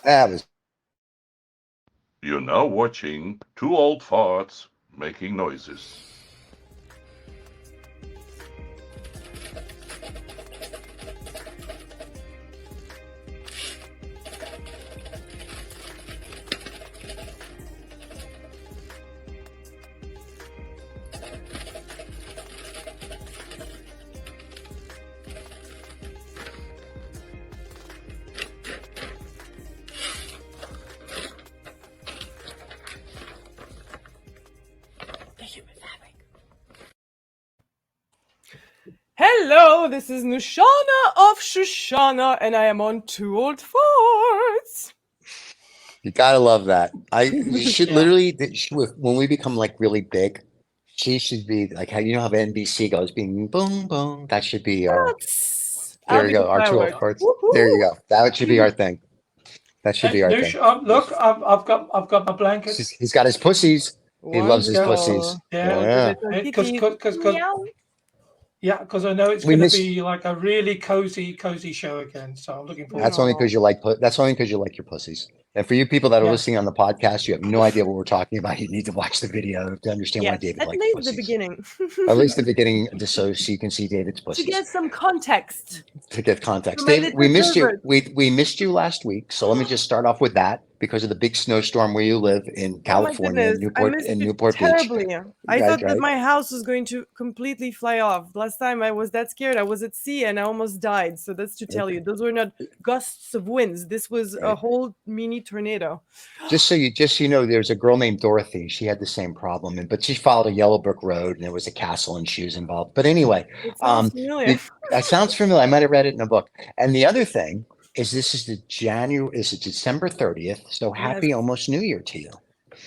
That was You're now watching two old farts making noises. Hello, this is Noosh Anna of Shoshana, and I am on Two Old Farts. you gotta love that. You should Yeah. literally when we become like really big, she should be like how you know how NBC goes, being boom boom. That should be our. I'll There you be the go, our two old firework. farts. There you Woohoo! go. That should be our thing. That should Hey, be our Noosh, thing. look, I've got my blankets. He's got his pussies. He loves his pussies. Wonderful. Yeah, The Yeah. little because kitties. because Meow. because I know it's We going to miss. be like a really cozy show again. So I'm looking forward That's to only it. because you like. That's only because you like your pussies. And for you people that are Yeah. listening on the podcast, you have no idea what we're talking about. You need to watch the video to understand why Yes, David at likes least the pussies. beginning. At least the beginning, just so you can see David's To pussies. get some context. To get context. For my David, we little missed you. pervert. We missed you last week, so let me just start off with that because of the big snowstorm where you live in Oh my California, goodness, I missed you Newport Beach. terribly. I thought that Right. my house was going to completely fly off. Last time I was that scared. I was at sea and I almost died. So that's to tell you, those were not gusts of winds. This was a Right. whole mini tornado. Just so you know, there's a girl named Dorothy. She had the same problem, but she followed a yellow brick road, and there was a castle, and she was involved. But anyway, It sounds familiar. that sounds familiar. I might have read it in a book. And the other thing is, this is December 30th. So Yes. happy almost New Year to you.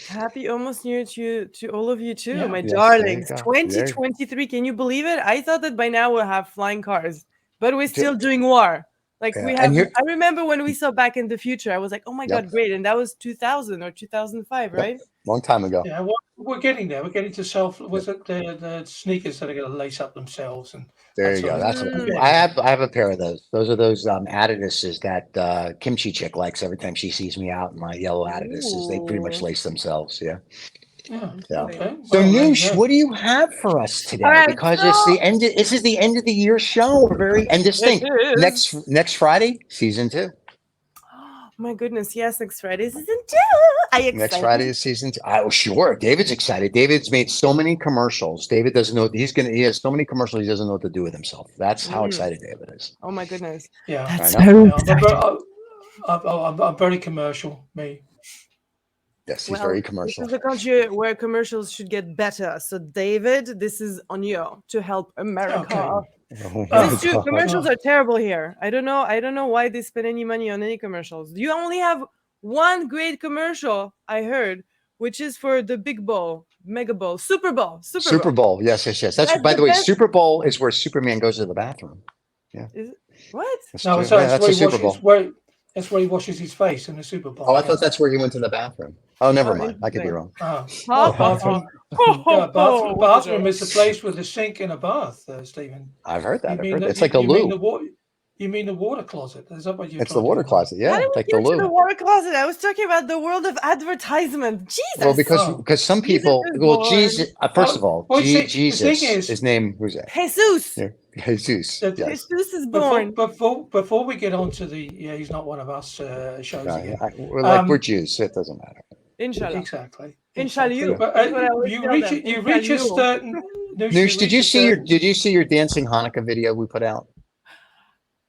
Happy almost New Year to all of you too, Yeah. my Yes, there you darlings. go. There- 2023, can you believe it? I thought that by now we'll have flying cars, but we're Ju- still doing war. Like Yeah, we and have. here, I remember when we saw Back in the Future, I was like, oh my yep, god, great! And that was 2000 or 2005, yep, right? long time ago. Yeah, we're getting there. We're getting to Yep. Was it the sneakers that are going to lace up themselves and There that you sort go. of That's thing? what We're Mm. getting I there. have. I have a pair of those. Those are those Adidas's that Kimchi chick likes every time she sees me out in my yellow Adidas. They pretty much Ooh. lace themselves. Yeah. Yeah. Yeah. Okay. So Well, there you Noosh, go. what do you have for us today? All right, Because it's so the end. This is the end of the year show. We're very and this it thing is. next Friday, season 2. My goodness, yes, next Friday is season 2. Are you Next excited? Friday is season 2. Oh, sure. David's excited. David's made so many commercials. David doesn't know he has so many commercials he doesn't know what to do with himself. That's how Mm. excited David is. Oh my goodness. Yeah. I That's know. very Yeah. exciting. I'm very commercial. Me. Yes, he's Well, very this commercial. is a country where commercials should get better. So, David, this is on you to help America. Okay. Oh Because my it's true, God. commercials are terrible here. I don't know. I don't know why they spend any money on any commercials. You only have one great commercial, I heard, which is for the Big Bowl, Mega Bowl, Super Bowl, Super Bowl. Yes. That's That's by the the way, best. Super Bowl is where Superman goes to the bathroom. Yeah. Is it? What? That's No, true. so Yeah, it's that's where a he Super washes Bowl. that's where he washes his face in the Super Oh, Bowl. I Yeah. thought that's where he went to the bathroom. Oh, never Oh, mind. I could be interesting. wrong. Oh, Ha no, ha ha. bathroom. Ho Yeah, ho ho. bathroom is the place with the sink in a bath, Stephen. I've heard that. You I've mean heard that. that? It's like a You mean the loo. water? You mean the water closet? Is that what you're It's the talking water about? closet. How Yeah, did like we the get to the loo. water closet? I was talking about the world of advertisement. Well, Jesus. Oh, because some Jesus people, is well, born. Jesus. First of all, well, see, the thing Jesus, his is name. Who's that? Jesus. Yeah, Jesus. that Yes. Jesus is born. before we get on to the he's not one of us shows again. We're Jews. So it doesn't matter. Inshallah. Exactly. Inshallah. But That's what I always you tell reach them. you reach a Inshallah. certain. Noosh, Noosh, you reach a certain. did you see your dancing Hanukkah video we put out?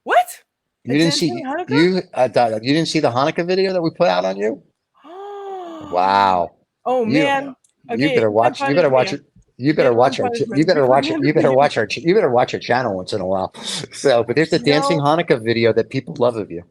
What? You A didn't dancing see Hanukkah? you didn't see the Hanukkah video that we put out on you? Wow. Oh You man. you Okay, better one watch. You better punishment. watch it. You better Get one watch our. You punishment better before watch the it. end You of the better year. watch our. You better watch our channel once in a while. So, but there's the dancing No. Hanukkah video that people love of you.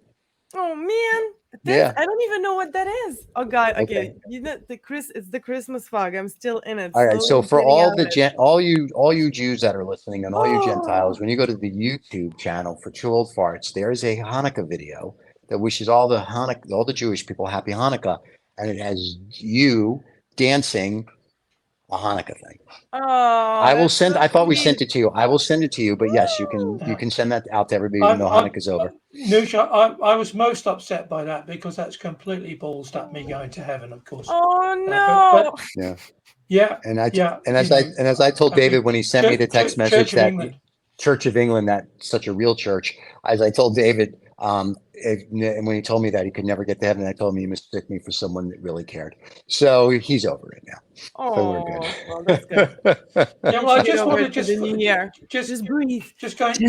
Oh man. Yeah. I don't even know what that is. Oh god, okay. Okay. You know it's the Christmas fog. I'm still in it. All right. So slowly for getting out of it. all you Jews that are listening and all you Gentiles, when you go to the YouTube channel for Two Old Farts, there is a Hanukkah video that wishes all the Jewish people happy Hanukkah, and it has you dancing a Hanukkah thing. Oh, I will that's send. so I thought we sweet. sent it to you. I will send it to you. But yes, you Yeah. can send that out to everybody even though Hanukkah's over. Noosh, I was most upset by that because that's completely ballsed up me going to heaven, of course. Oh But Yeah. yeah, And yeah, as I told okay. David when he sent me the text message Church of that England. Church of England, that such a real church, as I told David, and when he told me that he could never get to heaven, I told him he mistook me for someone that really cared. So he's over it now. So we're Oh, well, that's good. good. Yeah, You well, I should get just over wanted it for the new year. just breathe.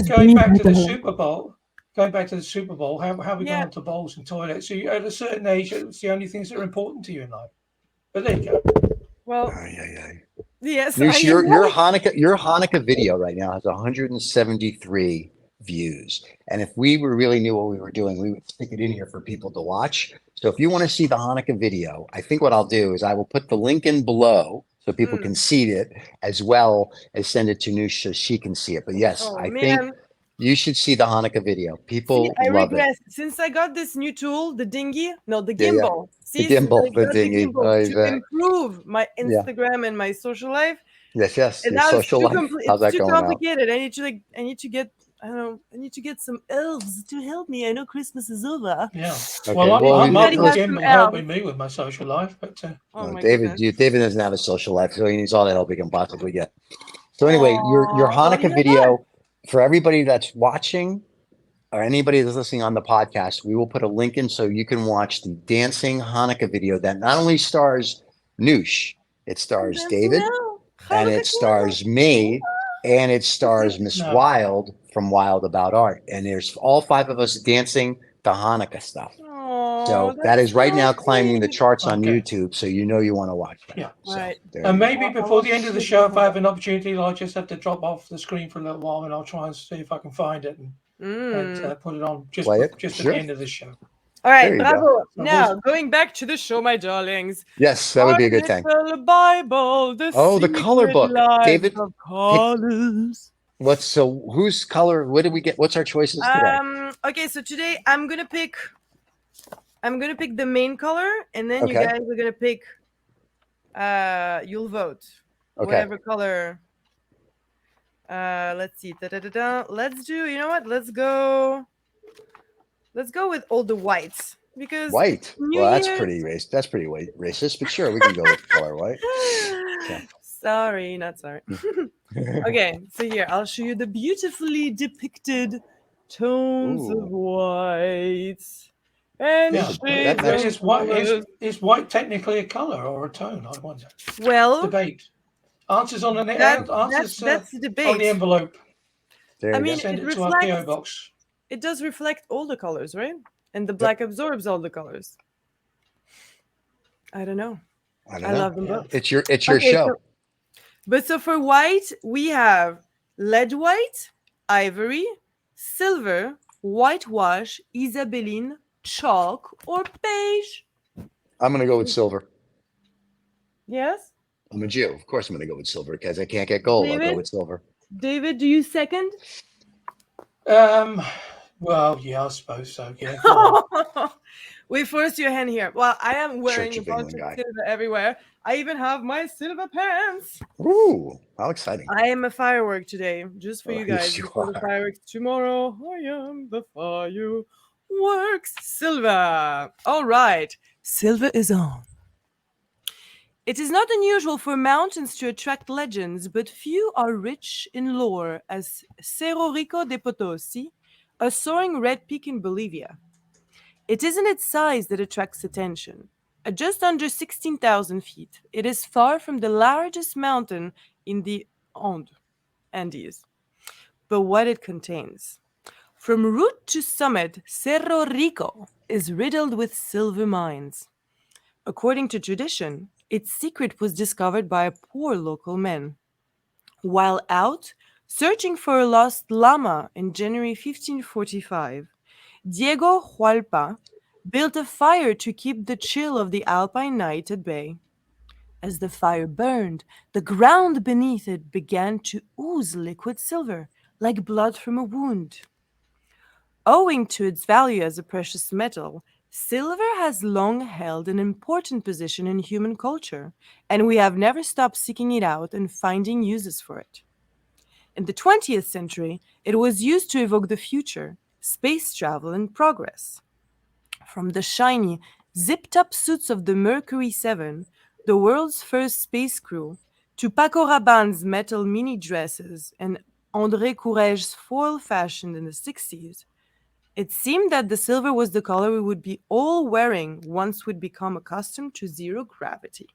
going back to the Super Bowl. Going back to the Super Bowl, how we Yeah. gone on to bowls and toilets? So at a certain age, it's the only things that are important to you in life. But there you go. Well, Ay, ay, ay. yes. Noosh, I your know. Hanukkah video right now has 173 views. And if we really knew what we were doing, we would stick it in here for people to watch. So if you want to see the Hanukkah video, I think what I'll do is I will put the link in below so people Mm. can see it as well as send it to Noosh so she can see it. But yes, Oh, I think man. you should see the Hanukkah video. See, People I love it. regress. Since I got this new tool, the dinghy, no, the Yeah, yeah. gimbal. The See, since gimbal, I the got dinghy. gimbal Oh, to that. improve my Yeah. Instagram and my social life, Yes, yes. and Your now it's social too life. How's it's that too going out? complicated. I need to get, I don't know, I need to get some elves to help me. I know Christmas is over. Yeah. Okay. Well, Well, I'm up Everybody with has some gimbal helping elves. me with my social life, but Oh my David, goodness. David doesn't have a social life, so he needs all the help he can possibly get. So anyway, your Aw, well, Hanukkah you know what? video for everybody that's watching or anybody that's listening on the podcast, we will put a link in so you can watch the dancing Hanukkah video that not only stars Noosh, it stars Dancing David, now. and Hanukkah it stars me, and it stars Miss No. Wild from Wild About Art, and there's all five of us dancing the Hanukkah stuff. Aw, So that that's is right so now climbing the sweet. charts on Okay. YouTube. So you know you want to watch that. Yeah. So Right. there And you go. maybe I before will the end of the show show, you if I have an opportunity, I'll just have to drop off the screen for a little while, and I'll try and see if I can find it and Mm. put it on Play it? at Sure. the end of the show. All right, There you go. bravo. So Now, going back to the show, my darlings. Yes, that would be a good thing. Our little Bible, the Oh, the color secret book. lives David, of colors. whose color? What did we get? What's our choices today? Okay, so today I'm gonna pick the main color, and then you Okay. guys are gonna pick. You'll vote Okay. whatever color. Let's see. Da-da-da-da. Let's do. You know what? Let's go. Let's go with all the whites because White. New Well, that's Year's- pretty racist. That's pretty racist, but sure, we can go with color white. Okay. Sorry, not sorry. Okay, so here I'll show you the beautifully depicted tones of Ooh. white and Yeah. shades That of colors. Is white technically a color or a tone? I wonder. Well, Debate. Answers on the that's the on the debate. envelope. There I you mean, go. Send it it to our PO reflects. box. It does reflect all the colors, right? And the black absorbs all the colors. I don't know. I don't I know. love them Yeah. both. It's your Okay, show. so for white, we have lead white, ivory, silver, whitewash, isabelline, chalk, or beige. I'm gonna go with silver. Yes? I'm a Jew. Of course, I'm gonna go with silver because I can't get gold. I'll David? go with silver. David, do you second? Well, yeah, I suppose so. Yeah. go on. Wait, force your hand here. Well, I am wearing Church a of bunch England of guy. silver everywhere. I even have my silver pants. Ooh, how exciting! I am a firework today, just for Oh, you yes, guys. you Before the are. fireworks tomorrow, I am the fireworks. Silver. All right, silver is on. It is not unusual for mountains to attract legends, but few are rich in lore as Cerro Rico de Potosi, a soaring red peak in Bolivia. It isn't its size that attracts attention. At just under 16,000 feet, it is far from the largest mountain in the Andes, but what it contains. From root to summit, Cerro Rico is riddled with silver mines. According to tradition, its secret was discovered by a poor local man. While out searching for a lost llama in January 1545, Diego Hualpa built a fire to keep the chill of the alpine night at bay. As the fire burned, the ground beneath it began to ooze liquid silver, like blood from a wound. Owing to its value as a precious metal, Silver has long held an important position in human culture, and we have never stopped seeking it out and finding uses for it. In the 20th century, it was used to evoke the future, space travel, and progress. From the shiny, zipped up suits of the Mercury 7, the world's first space crew, to Paco Rabanne's metal mini dresses and André Courege's foil fashion in the 60s, it seemed that the silver was the color we would be all wearing once we'd become accustomed to zero gravity.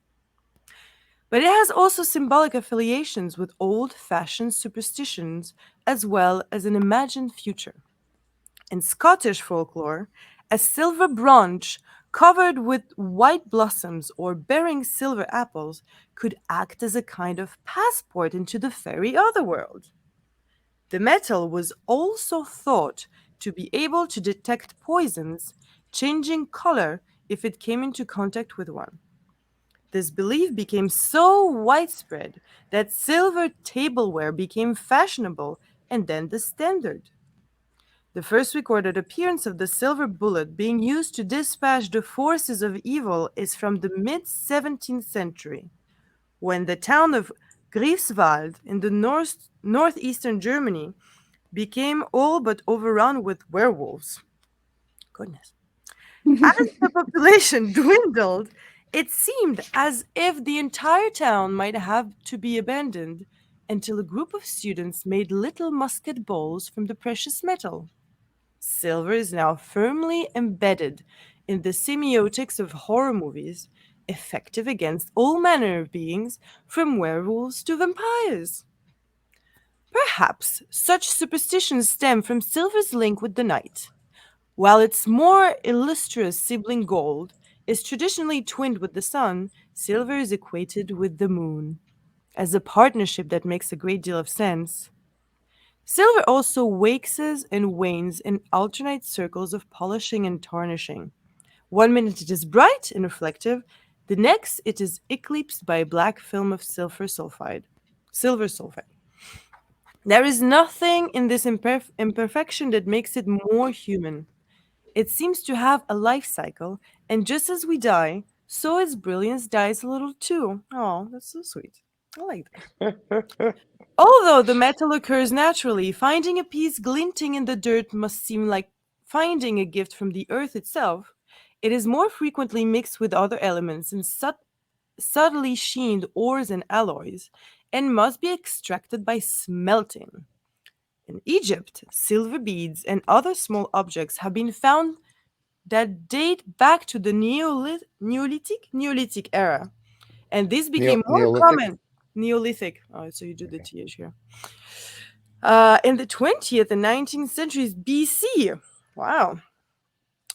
But it has also symbolic affiliations with old fashioned superstitions as well as an imagined future. In Scottish folklore, a silver branch covered with white blossoms or bearing silver apples could act as a kind of passport into the fairy otherworld. The metal was also thought to be able to detect poisons, changing color if it came into contact with one. This belief became so widespread that silver tableware became fashionable and then the standard. The first recorded appearance of the silver bullet being used to dispatch the forces of evil is from the mid 17th century, when the town of Greifswald in the northeastern Germany became all but overrun with werewolves. Goodness. As the population dwindled, it seemed as if the entire town might have to be abandoned until a group of students made little musket balls from the precious metal. Silver is now firmly embedded in the semiotics of horror movies, effective against all manner of beings, from werewolves to vampires. Perhaps such superstitions stem from silver's link with the night. While its more illustrious sibling gold is traditionally twinned with the sun, silver is equated with the moon. As a partnership that makes a great deal of sense, silver also waxes and wanes in alternate circles of polishing and tarnishing. One minute it is bright and reflective, the next it is eclipsed by a black film of silver sulfide. Silver sulfide. There is nothing in this imperfection that makes it more human. It seems to have a life cycle, and just as we die, so its brilliance dies a little too. Oh, that's so sweet. I like that. Although the metal occurs naturally, finding a piece glinting in the dirt must seem like finding a gift from the earth itself. It is more frequently mixed with other elements in subtly sheened ores and alloys, and must be extracted by smelting. In Egypt, silver beads and other small objects have been found that date back to the Neolithic era, and this became more Neolithic? common. Neolithic. Oh, so you do the th here. In the 20th and 19th centuries BC. Wow.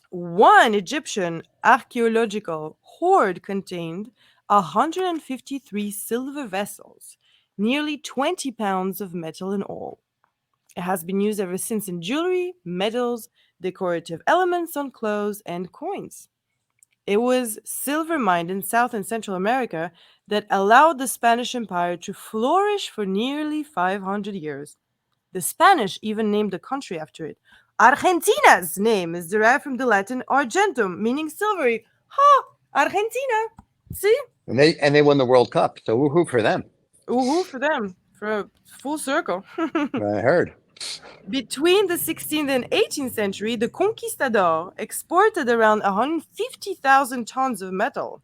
One Egyptian archaeological hoard contained 153 silver vessels, nearly 20 pounds of metal in all. It has been used ever since in jewelry, medals, decorative elements on clothes, and coins. It was silver mined in South and Central America that allowed the Spanish Empire to flourish for nearly 500 years. The Spanish even named a country after it. Argentina's name is derived from the Latin argentum, meaning silvery. Ha! Argentina! See? And they won the World Cup. So woohoo for them. Woohoo for them. For a full circle. I heard. Between the 16th and 18th century, the conquistador exported around 150,000 tons of metal.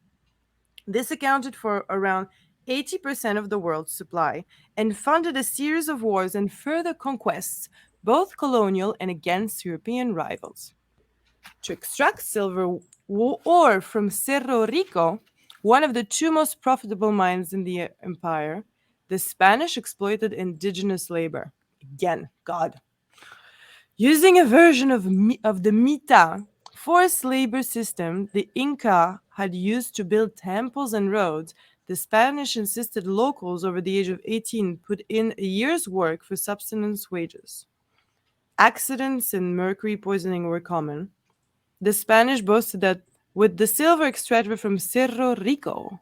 This accounted for around 80% of the world's supply and funded a series of wars and further conquests, both colonial and against European rivals. To extract silver ore from Cerro Rico, one of the two most profitable mines in the empire, the Spanish exploited indigenous labor. Again, God. Using a version of the Mita forced labor system the Inca had used to build temples and roads, the Spanish insisted locals over the age of 18 put in a year's work for subsistence wages. Accidents and mercury poisoning were common. The Spanish boasted that with the silver extracted from Cerro Rico,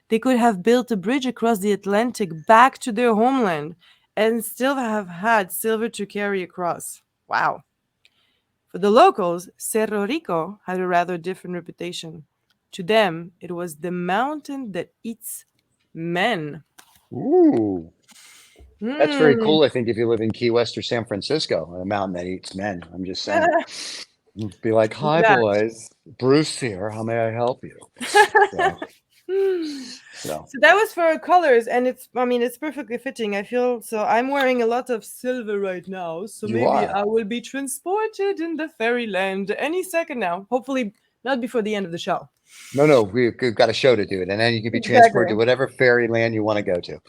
they could have built a bridge across the Atlantic back to their homeland and still have had silver to carry across. Wow. For the locals, Cerro Rico had a rather different reputation. To them, it was the mountain that eats men. Ooh, that's very Hmm. cool. I think if you live in Key West or San Francisco, a mountain that eats men. I'm just saying. Be like, hi, That. boys. Bruce here. How may I help you? So, so So that was for colors, and it's perfectly fitting. I feel so. I'm wearing a lot of silver right now, so you maybe are. I will be transported in the fairyland any second now. Hopefully, not before the end of the show. No, we've got a show to do it, and then you can be Exactly. transported to whatever fairyland you want to go to.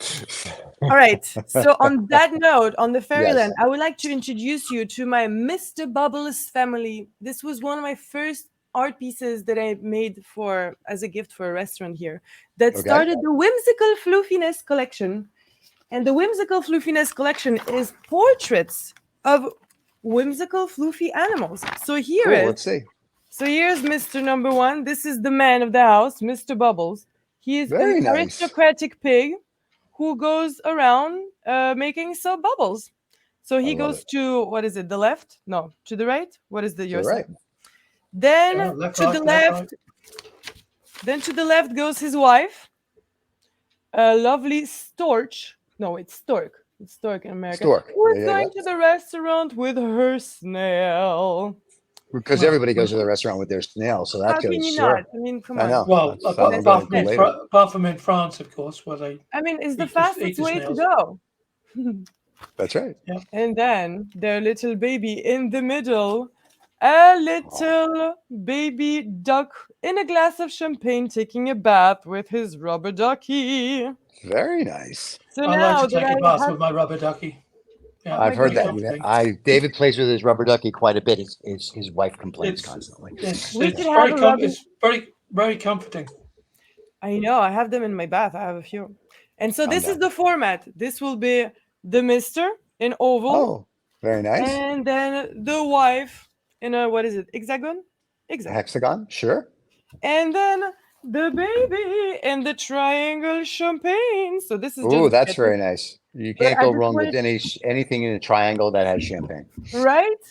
All right. So on that note, on the Yes. fairyland, I would like to introduce you to my Mr. Bubbles family. This was one of my first art pieces that I made for as a gift for a restaurant here that Okay. started the Whimsical Floofiness collection. And the Whimsical Floofiness collection is portraits of whimsical floofy animals. So here Cool. is Let's see. so here's Mr. Number One. This is the man of the house, Mr. Bubbles. He is Very an nice. aristocratic pig who goes around making some bubbles. So he I love goes it. to what is it? The left? No, to the right. What is the To your the right. side? Then Left, to the right, left, right. left. Then to the left goes his wife, a lovely storch. No, it's stork. It's stork in America. Stork. Who is Yeah. going to the restaurant with her snail? Because Well, everybody goes to the restaurant with their snail, so that How can goes. you Sure. not? I mean, come I on. know. Well, That's apart, something I'm going apart, to do from in later. apart from in France, of course, where they I mean, it's the eat fastest the way to snails. go. That's right. And then their little baby in the middle, a little baby duck in a glass of champagne taking a bath with his rubber ducky. Very nice. So I like now to that take a I bath have, with my rubber ducky. Yeah, my I've heard very that. comforting. David plays with his rubber ducky quite a bit. His wife complains It's constantly. we could have a rubber. it's very comforting. I know I have them in my bath. I have a few, and so Calm this is down. the format. This will be the Mister in oval, Oh, very nice. and then the wife in a what is it? Hexagon. Hexagon, sure. And then the baby and the triangle champagne. So this is Oh, just that's sketches, very nice. You but can't I go just wrong with wanted anything in a triangle that has champagne. right.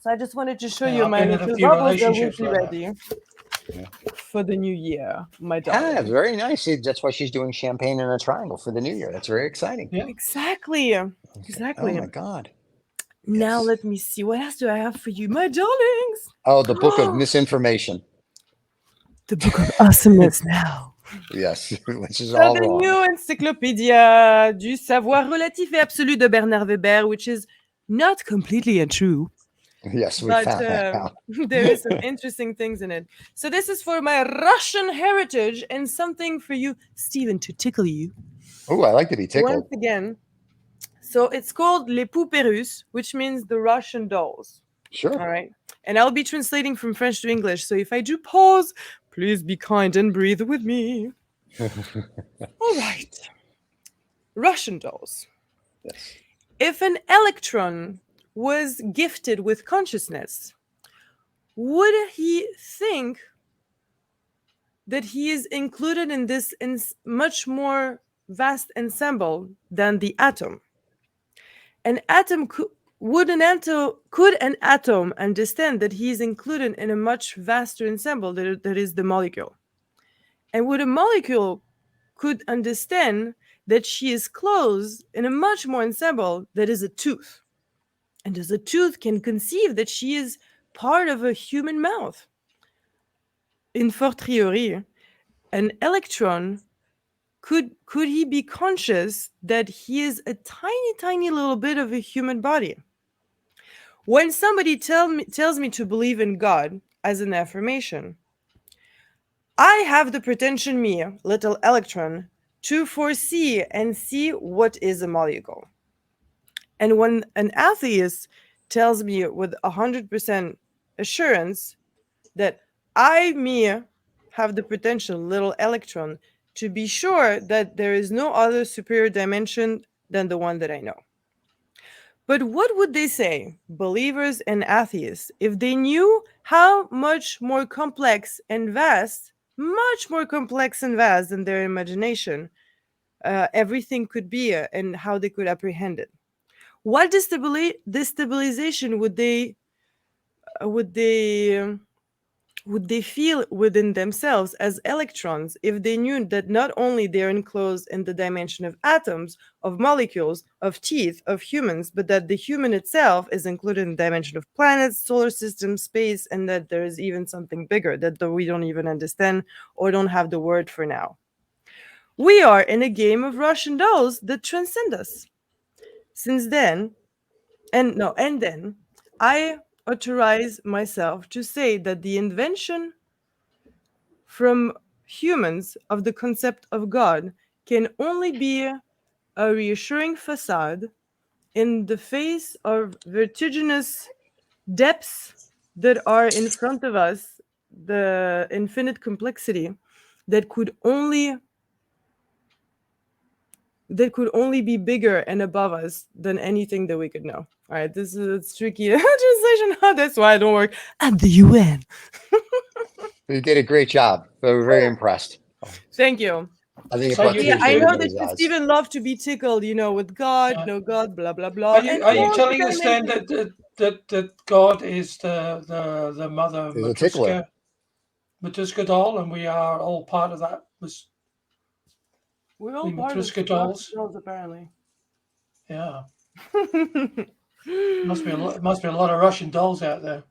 So I just wanted to show Yeah, you I've my been in a little few bubbles that will relationships be like that. ready Yeah. for the new year, my Ah, darling. very nice. See, that's why she's doing champagne in a triangle for the new year. That's very exciting. Yeah. Exactly. Oh Exactly. my God. Now Yes. let me see. What else do I have for you, my darlings? Oh, the book of misinformation. The book of awesomeness now. Yes, which is So all the wrong. new Encyclopedia du savoir relatif et absolu de Bernard Weber, which is not completely untrue. Yes, we But found that out. there is some interesting things in it. So this is for my Russian heritage and something for you, Stephen, to tickle you. Oh, I like to be Once tickled. again, so it's called Les Poupées Russes, which means the Russian dolls. Sure. All right. And I'll be translating from French to English. So if I do pause, please be kind and breathe with me. All right. Russian dolls. Yes. If an electron was gifted with consciousness, would he think that he is included in this much more vast ensemble than the atom? An atom could an atom understand that he is included in a much vaster ensemble that is the molecule? And would a molecule could understand that she is closed in a much more ensemble that is a tooth? And as a tooth can conceive that she is part of a human mouth? In fortiori, an electron could he be conscious that he is a tiny little bit of a human body? When somebody tells me to believe in God as an affirmation, I have the pretension, me, little electron, to foresee and see what is a molecule. And when an atheist tells me with 100% assurance that I, me, have the potential, little electron, to be sure that there is no other superior dimension than the one that I know. But what would they say, believers and atheists, if they knew how much more complex and vast, much more complex and vast than their imagination, everything could be and how they could apprehend it? What destabilization would they would they feel within themselves as electrons if they knew that not only they're enclosed in the dimension of atoms, of molecules, of teeth, of humans, but that the human itself is included in the dimension of planets, solar system, space, and that there is even something bigger that we don't even understand or don't have the word for now. We are in a game of Russian dolls that transcend us. Since then, and then I authorize myself to say that the invention from humans of the concept of God can only be a reassuring facade in the face of vertiginous depths that are in front of us, the infinite complexity that could only be bigger and above us than anything that we could know. All right, this is a tricky translation. That's why I don't work at the UN. You did a great job. We were very impressed. Thank you. I think it So brought you- Yeah, tears I to know that everybody's you, eyes. Stephen, love to be tickled, with God, Yeah. no God, blah blah blah. Are you, And are you all telling the us then dimensions- that God is the mother He's a tickler. Matuska doll, and we are all part of that? we're all the part of Matuska the dolls? dolls, apparently. Yeah, must be a lot of Russian dolls out there.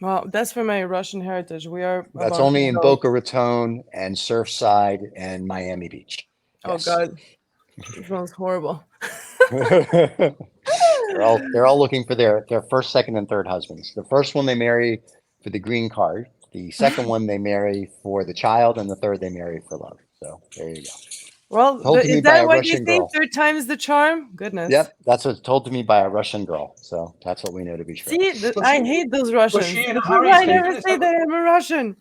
Well, that's for my Russian heritage. We are. a That's bunch only of in dolls. Boca Raton and Surfside and Miami Beach. Oh Yes. God, it sounds horrible. they're all looking for their first, second, and third husbands. The first one they marry for the green card. The second one they marry for the child, and the third they marry for love. So there you go. Well, Told to me is by that a what Russian you think? girl. Third time's the charm. Goodness. Yep, that's what's told to me by a Russian girl. So that's what we know to be true. See, Was I she- hate those Russians. she in a This is hurry, why I Stephen? never Is say that- that I'm a Russian.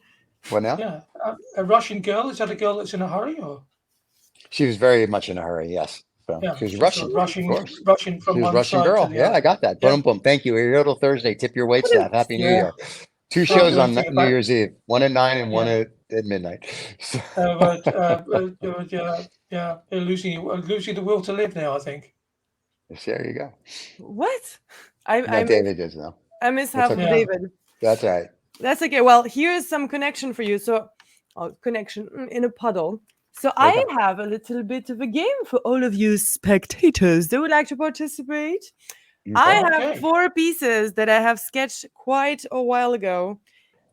What now? Yeah, a Russian girl, is that a girl that's in a hurry, or She was very much in a hurry. Yes. So yeah, she was she's Russian. rushing, Of course. rushing from She was one Russian side girl. to the Yeah, other. I got that. Yeah. Boom, boom. Thank you. Yodel Thursday. Tip your wait staff. Happy New Yeah. Year. Two Can't shows do on anything New about- Year's Eve. One at 9 and one Yeah. at midnight. So- Yeah, you're losing the will to live now, I think. there you go. What? No, I miss, David is now. I miss That's half of okay. David. That's all right. That's okay. Well, here's some connection for you. So, connection in a puddle. So I Okay. have a little bit of a game for all of you spectators that would like to participate. I Okay. have Okay. 4 pieces that I have sketched quite a while ago,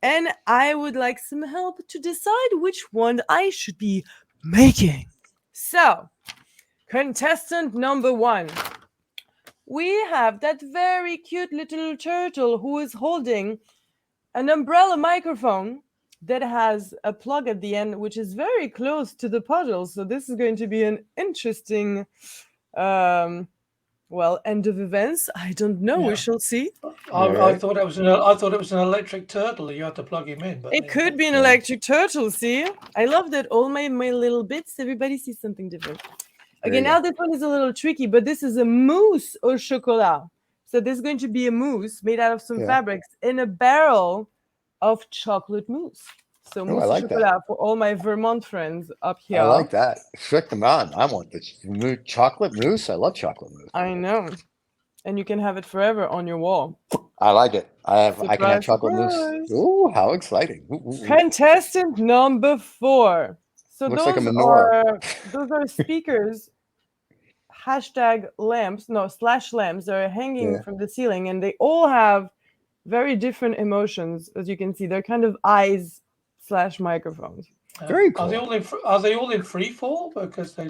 and I would like some help to decide which one I should be making. So, contestant number 1. We have that very cute little turtle who is holding an umbrella microphone that has a plug at the end, which is very close to the puddle. So this is going to be an interesting, end of events. I don't know. Yeah. We shall see. I Alright. thought it was an electric turtle that you had to plug him in, but It could be an Yeah. electric turtle. See, I love that all my little bits. Everybody sees something different. There Okay, you now go. this one is a little tricky, but this is a mousse au chocolat. So this is going to be a mousse made out of some Yeah. fabrics in a barrel of chocolate mousse. So Oh, mousse I au like that. chocolat for all my Vermont friends up here. I like that. Trick them on. I want the chocolate mousse. I love chocolate mousse. I know. And you can have it forever on your wall. I like it. I can have Surprise, chocolate surprise. mousse. Ooh, how exciting. Ooh, ooh, ooh. Contestant number 4. So Looks like a those menorah. are speakers, #lamps, no, /lamps that are hanging Yeah. from the ceiling, and they all have very different emotions. As you can see, they're kind of eyes / microphones. Very Are they cool. all in free fall because they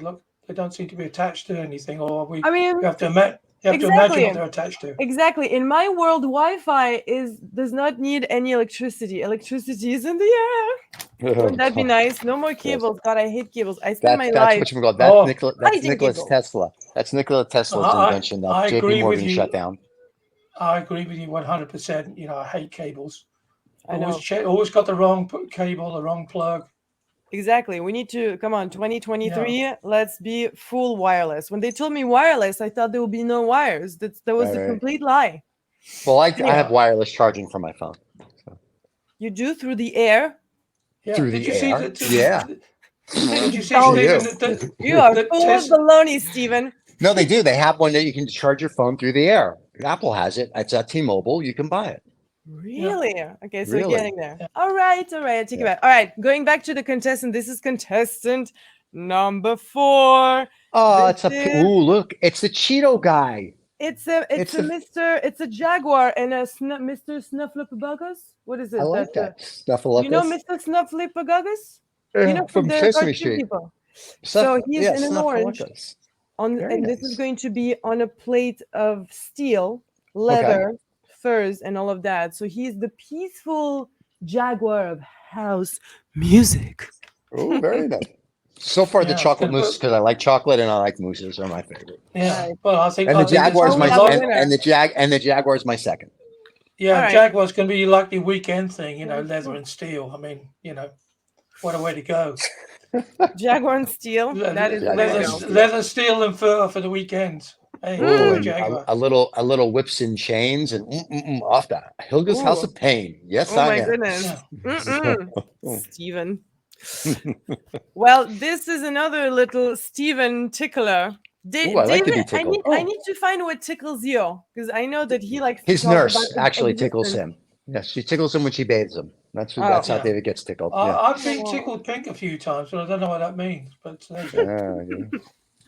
don't seem to be attached to anything, or I mean, you have to imagine exactly. what they're attached to. Exactly. In my world, Wi-Fi does not need any electricity. Electricity is in the air. Wouldn't that be nice? No more cables. God, I hate cables. I spend my That's life. what you call. That's Oh. Nikola. Fighting That's Nicholas people. Tesla. That's Nikola Tesla's I- invention that I JP agree with Morgan you. shut down. I agree with you 100%. I hate cables. I know. Always got the wrong cable, the wrong plug. Exactly. We need to come on. 2023. Let's be full wireless. When they told me wireless, I thought there would be no wires. That was a Right. complete lie. Well, I Anyhow. have wireless charging for my phone. You do through the air. Yeah. Through Did the you see air? that? Yeah. Did you see, Oh, Stephen, you. that You are that full Tes- of baloney, Stephen. No, they do. They have one that you can charge your phone through the air. Apple has it. It's at T-Mobile. You can buy it. Really? Okay, so we're Really? getting there. Yeah. All right, I take it Yeah. back. All right, going back to the contestant. This is contestant number 4. Oh, This it's a is ooh, look, it's the Cheeto guy. it's It's a the Mr. It's a jaguar and a Mr. Snuffleupagus. What is I it? like that. You know Snuffleupagus. Mr. Snuffleupagus? You know from From the Sesame cartoon Street. people. Snuff, So he is yeah, in an orange Snuffleupagus. on, Very and this is nice. going to be on a plate of steel, Okay. leather, furs, and all of that. So he's the peaceful jaguar of house music. Oh, very nice. So far, the Yeah, chocolate mousse, because I like chocolate and I like mousses, are my favorite. yeah. Right. Well, I think And the I think it's Jaguar's gonna we my be have a lucky. winner. and the Jaguar's my second. Yeah, All right. Jaguar's going to be like the weekend thing, you know, Very leather cool. and steel. I mean, you know, what a way to go. Jaguar and steel. That is the way to Jaguar go. and steel. Leather, steel, and fur for the weekends. Hey, Oh, go and Jaguar. a little whips and chains and off that Hilda's House Ooh. of Pain. Yes, Oh I my am. goodness. Yeah. Mm-mm. Steven. Well, this is another little Steven tickler. Ooh, I like to be David, tickled. I need to find what tickles you because I know that he likes to His talk about nurse his actually tickles existence. him. Yes, she tickles him when she bathes him. That's Oh. that's how Yeah. David gets tickled. Yeah. I've been Oh. tickled pink a few times, but I don't know what that means. But there you go.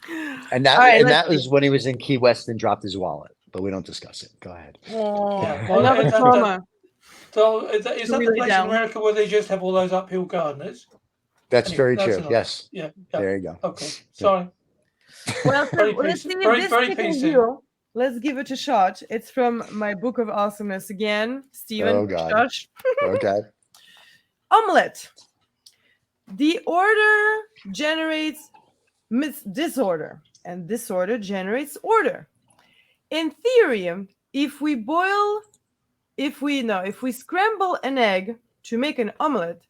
Yeah. And All right, let's that see. was when he was in Key West and dropped his wallet. But we don't discuss it. Go ahead. Oh, Yeah, well, another trauma. So is that the Really place down. in America where they just have all those uphill gardeners? That's Anyway, very that's true. another- Yes. Yeah. There you go. Okay. Sorry. Well, Very let's PC. see if Very- this very tickles PC. you. Let's give it a shot. It's from my book of awesomeness again. Steven, Oh, God. shush. Okay. Omelette. The order generates disorder, and disorder generates order. In theory, if we scramble an egg to make an omelette,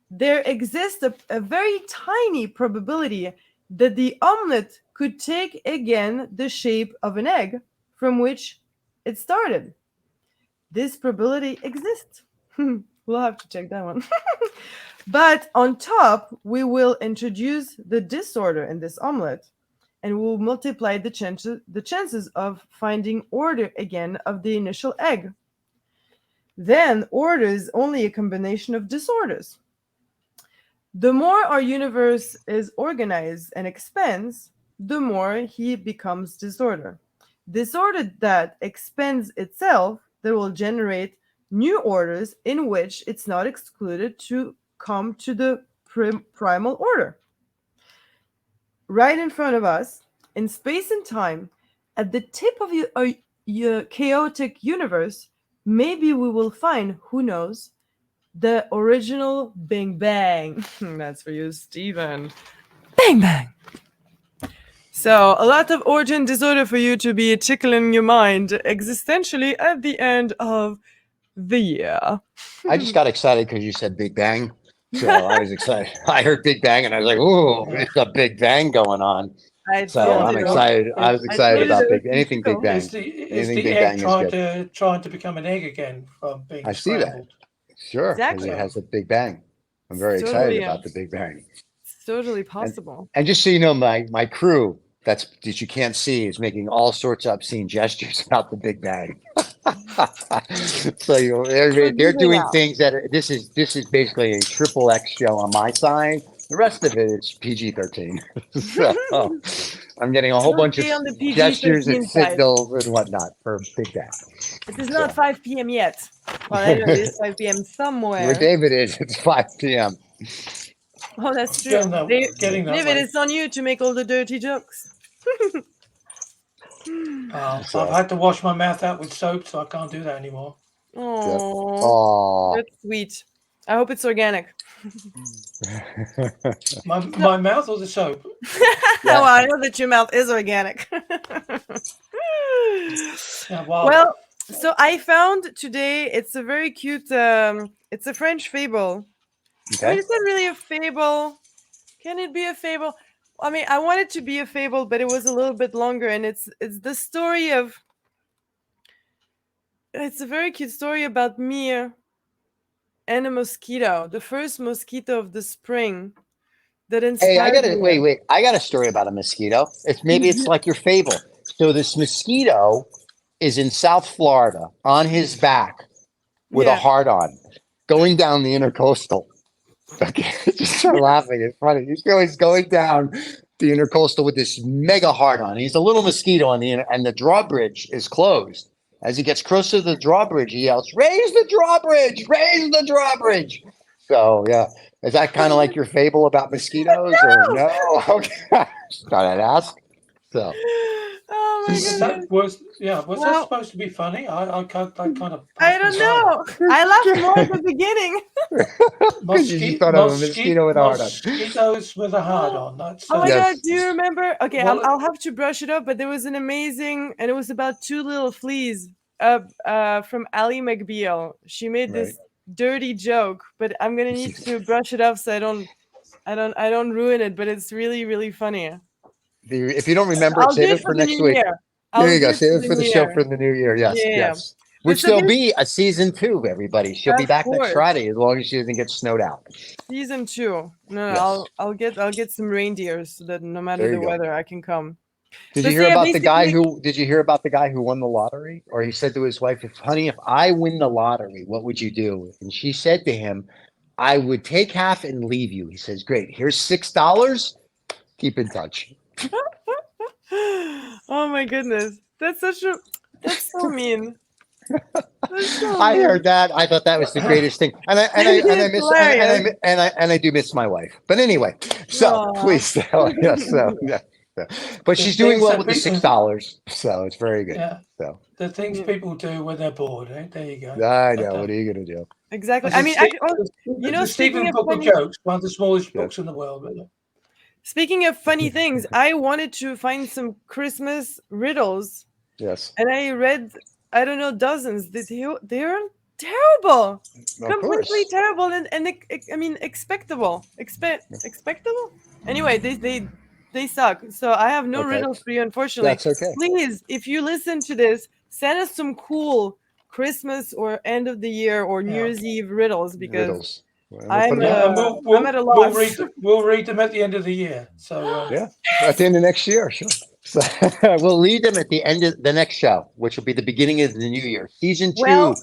there exists a very tiny probability that the omelette could take again the shape of an egg from which it started. This probability exists. We'll have to check that one. But on top, we will introduce the disorder in this omelette, and we'll multiply the chances of finding order again of the initial egg. Then order is only a combination of disorders. The more our universe is organized and expands, the more he becomes disorder. Disorder that expands itself, that will generate new orders in which it's not excluded to come to the primal order. Right in front of us, in space and time, at the tip of your chaotic universe, maybe we will find, who knows, the original Big Bang. That's for you, Steven. Bang Bang. So, a lot of origin disorder for you to be tickling your mind existentially at the end of the year. I just got excited because you said Big Bang. So I was excited. I heard Big Bang and I was like, "Ooh, Yeah. it's a Big Bang going on." I So told I'm you. excited. I was excited told you about that was anything Big cool. Bang. Is the Anything Big egg Bang is good. trying to become an egg again from being I see that. scrambled? Sure, because Exactly. it has a Big Bang. I'm very It's excited totally, about the Big Bang. It's totally possible. And just so you know, my crew that you can't see is making all sorts of obscene gestures about the Big Bang. So they're doing now. things that this is basically a triple X show on my side. The rest of it is PG-13. So I'm getting a whole You'll bunch of stay on the PG-13 gestures and side. signals and whatnot for Big Bang. It is not 5 p.m. yet. Well, I know it is 5 p.m. Where somewhere. David is, it's 5 p.m. Oh, that's true. Getting that David, way. it's on you to make all the dirty jokes. So- I've had to wash my mouth out with soap, so I can't do that anymore. Oh, Oh, that's sweet. I hope it's organic. My mouth or the soap? Well, I know that your mouth is organic. Yeah, Well, so I found today, it's a very cute, it's a French fable. I mean, okay. it's not really a fable. Can it be a fable? I mean, I want it to be a fable, but it was a little bit longer, and it's the story of. It's a very cute story about Mia and a mosquito, the first mosquito of the spring that inspired Hey, I got to Mia. wait. I got a story about a mosquito. Maybe it's like your fable. So this mosquito is in South Florida on his back, with a Yeah. heart on going down the intercoastal. Okay, just start laughing. It's funny. He's going down the intercoastal with this mega heart on. He's a little mosquito on the inner, and the drawbridge is closed. As he gets closer to the drawbridge, he yells, "Raise the drawbridge! Raise the drawbridge!" So yeah, is that kind of like your fable about mosquitoes, or no? Okay, thought I'd ask. So Oh my Was goodness. that Well, supposed to be funny? I kind of I passed me don't by. know. I laughed more at the beginning. because you just thought of a mosquito with a heart on. Mosquitoes with a hard on. That's Oh my Yes. god, do you remember? Okay, Well, I'll have to brush it up, but there was an amazing, and it was about two little fleas from Ally McBeal. She made Right. this dirty joke, but I'm gonna need to brush it up so I don't ruin it, but it's really, really funny. If you don't remember it, I'll do save it it for for the next new week. year. There I'll you do go. it Save for it the for the new show year. for the new year. Yes, Yeah. yes. But Which so there'll this be a season 2, everybody. She'll be Of back next course. Friday as long as she doesn't get snowed out. season 2. No, Yes. I'll get some reindeers so that no matter There the you go. weather, I can come. Did But you so hear yeah, about the guy basically- did you hear about the guy who won the lottery? Or he said to his wife, "Honey, if I win the lottery, what would you do?" And she said to him, "I would take half and leave you." He says, "Great. Here's $6. Keep in touch." Oh my goodness, that's so mean. That's so I mean. heard that. I thought that was the greatest thing. And I It's miss hilarious. and I do miss my wife. But anyway, so Aw. please yes, yeah. But The she's doing things well that with the people- $6, so it's very good. Yeah, So the things Yeah. people do when they're bored. Eh? There you go. I know. What are you gonna do? Exactly. That's I mean, you know, the Stephen speaking of Book of funny, Jokes, one of the smallest Yes. books in the world. Really. speaking of funny things, I wanted to find some Christmas riddles, Yes. and I read, I don't know, dozens. They're terrible, Of completely course. terrible, and I mean, expectable. Anyway, they suck. So I have no Okay. riddles for you, unfortunately. That's okay. Please, if you listen to this, send us some cool Christmas or end of the year or New Yeah. Year's Eve riddles, because Riddles. Well, I'm put 'em Yeah, out. and I'm at a loss. we'll read them at the end of the year. So Yeah. At the end of next year, sure. So we'll lead them at the end of the next show, which will be the beginning of the new year. Season 2. Well,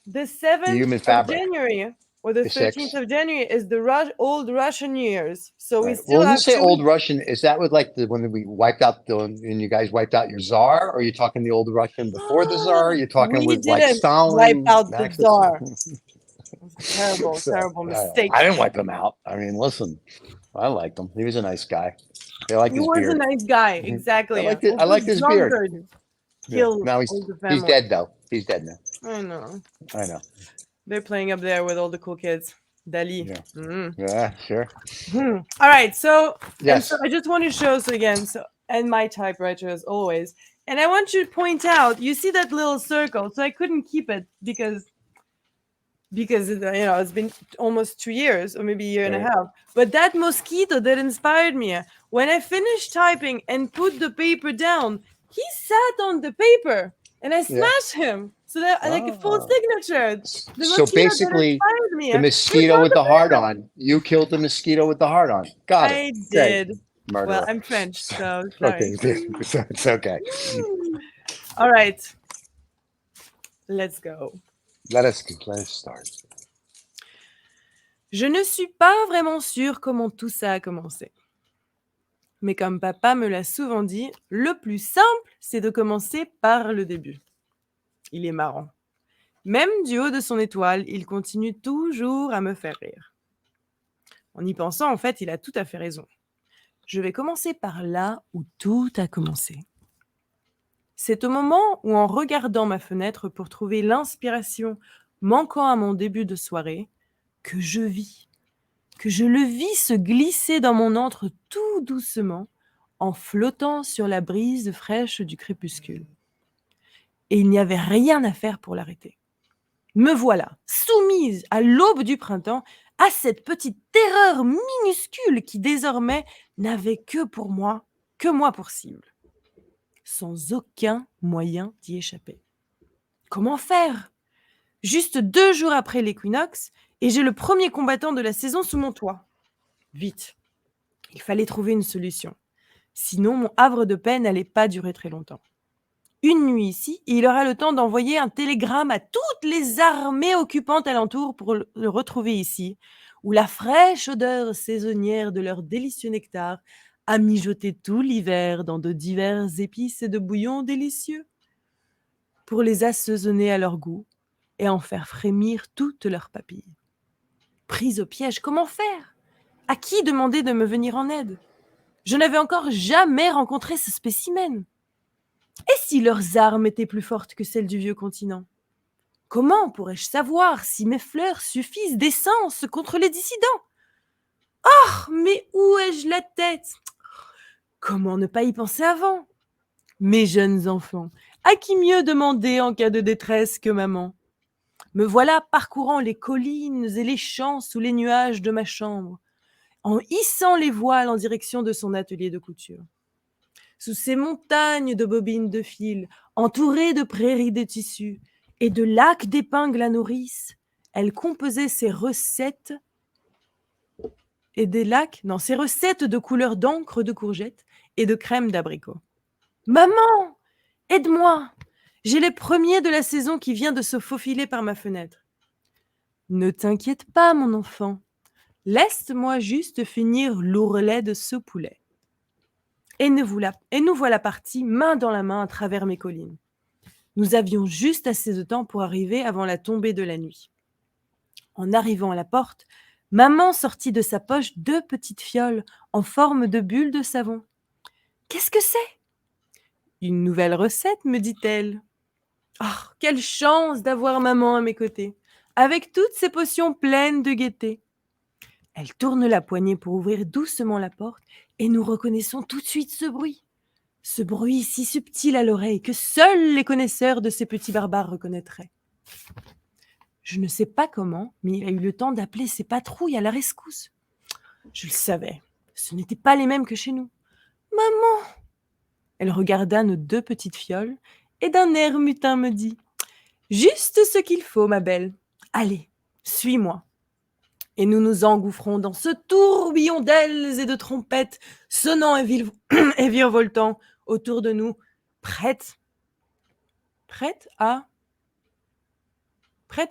the human 7th of fabric. January or the The 13th 6th. of January is the old Russian New Year's. So we Right. still Well, when you have say 2 old weeks. Russian, is that with like when we wiped out when you guys wiped out your czar, or are you talking the old Russian before the czar? Are you talking We with like didn't Stalin? wipe out the Axis? czar. It was a terrible, So, terrible mistake. I didn't wipe him out. I mean, listen, I liked him. He was a nice guy. I liked He his was a beard. nice guy, exactly. I liked his beard. Drunkard Yeah. killed Now all he's the family. dead though. He's dead now. I know. I know. They're playing up there with all the cool kids. Dali. Yeah. Mm. Yeah, sure. All right, so and Yes. so I just want to show again. So and my typewriter as always. And I want you to point out. You see that little circle? So I couldn't keep it because it's been almost 2 years or maybe a year and a Right. half. But that mosquito that inspired me. When I finished typing and put the paper down, he sat on the paper and I smashed him. So that like a full Ah. signature. The So mosquito that basically, inspired me. the mosquito with the heart on. You killed the mosquito with the heart on. Got it. I Great. did. Murderer. Well, I'm French, so Okay, sorry. it's okay. All right. Let's go. Let us start. Je ne suis pas vraiment sûre comment tout ça a commencé. Mais comme papa me l'a souvent dit, le plus simple, c'est de commencer par le début. Il est marrant. Même du haut de son étoile, il continue toujours à me faire rire. En y pensant, en fait, il a tout à fait raison. Je vais commencer par là où tout a commencé. C'est au moment où, en regardant ma fenêtre pour trouver l'inspiration manquant à mon début de soirée, que je le vis se glisser dans mon antre tout doucement, en flottant sur la brise fraîche du crépuscule. Et il n'y avait rien à faire pour l'arrêter. Me voilà, soumise à l'aube du printemps, à cette petite terreur minuscule qui désormais n'avait que moi pour cible, sans aucun moyen d'y échapper. Comment faire ? Juste 2 jours après l'équinoxe, et j'ai le premier combattant de la saison sous mon toit. Vite, il fallait trouver une solution. Sinon, mon havre de paix n'allait pas durer très longtemps. Une nuit ici, et il aura le temps d'envoyer un télégramme à toutes les armées occupantes alentour pour le retrouver ici, où la fraîche odeur saisonnière de leur délicieux nectar a mijoté tout l'hiver dans de diverses épices et de bouillons délicieux, pour les assaisonner à leur goût et en faire frémir toutes leurs papilles. Prise au piège, comment faire? À qui demander de me venir en aide? Je n'avais encore jamais rencontré ce spécimen. Et si leurs armes étaient plus fortes que celles du vieux continent? Comment pourrais-je savoir si mes fleurs suffisent d'essence contre les dissidents? Oh, mais où ai-je la tête? Comment ne pas y penser avant? Mes jeunes enfants, à qui mieux demander en cas de détresse que maman? Me voilà parcourant les collines et les champs sous les nuages de ma chambre, en hissant les voiles en direction de son atelier de couture. Sous ces montagnes de bobines de fil, entourées de prairies de tissus et de lacs d'épingles à nourrice, elle composait ses recettes ses recettes de couleur d'encre de courgette et de crème d'abricot. Maman, aide-moi! J'ai les premiers de la saison qui vient de se faufiler par ma fenêtre. Ne t'inquiète pas, mon enfant. Laisse-moi juste finir l'ourlet de ce poulet. Et nous voilà partis main dans la main à travers mes collines. Nous avions juste assez de temps pour arriver avant la tombée de la nuit. En arrivant à la porte, maman sortit de sa poche 2 petites fioles en forme de bulles de savon. « Qu'est-ce que c'est ?»« Une nouvelle recette, me dit-elle. Oh, quelle chance d'avoir maman à mes côtés, avec toutes ces potions pleines de gaieté. Elle tourne la poignée pour ouvrir doucement la porte et nous reconnaissons tout de suite ce bruit. Ce bruit si subtil à l'oreille que seuls les connaisseurs de ces petits barbares reconnaîtraient. Je ne sais pas comment, mais il a eu le temps d'appeler ses patrouilles à la rescousse. Je le savais, ce n'étaient pas les mêmes que chez nous. « Maman !» Elle regarda nos 2 petites fioles et d'un air mutin me dit « Juste ce qu'il faut, ma belle. Allez, suis-moi. » Et nous nous engouffrons dans ce tourbillon d'ailes et de trompettes, sonnant et virevoltant autour de nous, prêtes à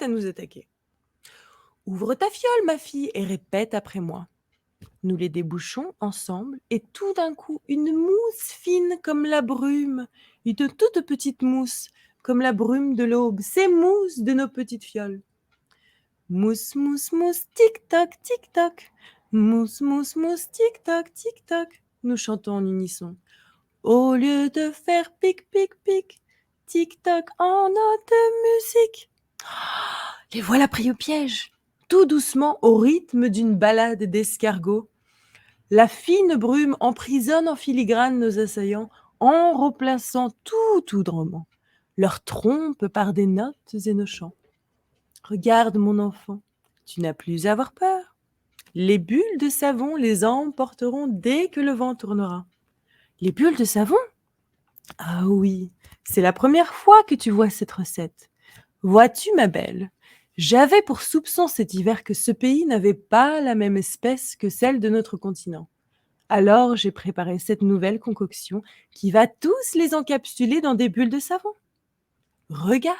nous attaquer. Ouvre ta fiole, ma fille, et répète après moi. Nous les débouchons ensemble, et tout d'un coup, une mousse fine comme la brume, une toute petite mousse, comme la brume de l'aube, ces mousses de nos petites fioles. Mousse, mousse, mousse, tic-toc, tic-toc. Mousse, mousse, mousse, tic-toc, tic-toc. Nous chantons en unisson. Au lieu de faire pic, pic, pic, tic-toc en note de musique. Les voilà pris au piège. Tout doucement, au rythme d'une balade d'escargots. La fine brume emprisonne en filigrane nos assaillants en replaçant tout drôlement leurs trompes par des notes et nos chants. Regarde, mon enfant, tu n'as plus à avoir peur. Les bulles de savon les emporteront dès que le vent tournera. Les bulles de savon? Ah oui, c'est la première fois que tu vois cette recette. Vois-tu, ma belle, j'avais pour soupçon cet hiver que ce pays n'avait pas la même espèce que celle de notre continent. Alors j'ai préparé cette nouvelle concoction qui va tous les encapsuler dans des bulles de savon. Regarde.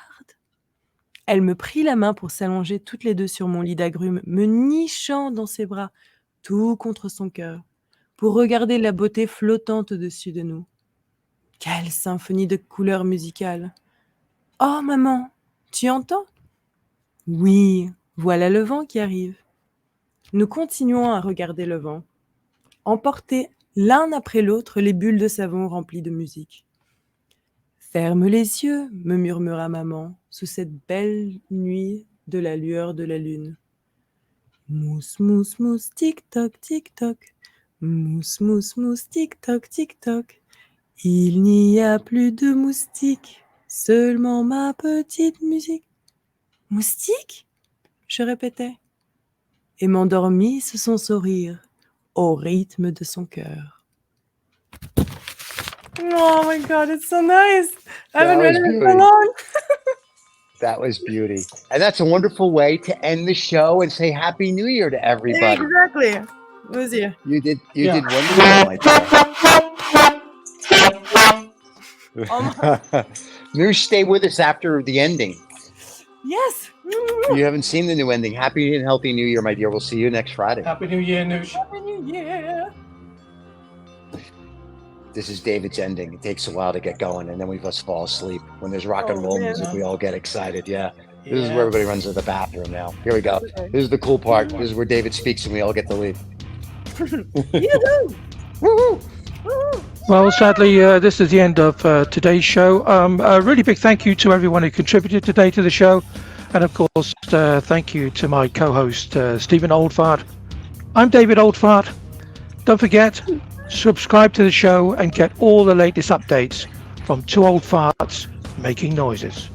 Elle me prit la main pour s'allonger toutes les 2 sur mon lit d'agrumes, me nichant dans ses bras, tout contre son cœur, pour regarder la beauté flottante au-dessus de nous. Quelle symphonie de couleurs musicales! Oh, maman, tu entends? Oui, voilà le vent qui arrive. Nous continuons à regarder le vent, emporter l'un après l'autre les bulles de savon remplies de musique. Ferme les yeux, me murmura maman, sous cette belle nuit de la lueur de la lune. Mousse, mousse, mousse, tic-toc, tic-toc. Mousse, mousse, mousse, tic-toc, tic-toc. Il n'y a plus de moustiques, seulement ma petite musique. Moustique? Je répétais, et m'endormis sous son sourire, au rythme de son cœur. Oh my God, it's so nice. I haven't read it in so long. That was beauty. And that's a wonderful way to end the show and say Happy New Year to everybody. Exactly. It was you. You did wonderful, my dear. Noosh, stay with us after the ending. Yes. You haven't seen the new ending. Happy and healthy New Year, my dear. We'll see you next Friday. Happy New Year, Noosh. Happy New Year. This is David's ending. It takes a while to get going, and then we just fall asleep. When there's rock and Oh, roll man. music, we all get excited. Yeah. This is Yeah. where everybody runs to the bathroom now. Here we go. Okay. This is the cool part. This is where David speaks and we all get to leave. Yoo-hoo. Woo-hoo! Woo. Well, sadly, this is the end of today's show. A really big thank you to everyone who contributed today to the show. And of course, thank you to my co-host, Stephen Oldfart. I'm David Oldfart. Don't forget, subscribe to the show and get all the latest updates from Two Old Farts Making Noises.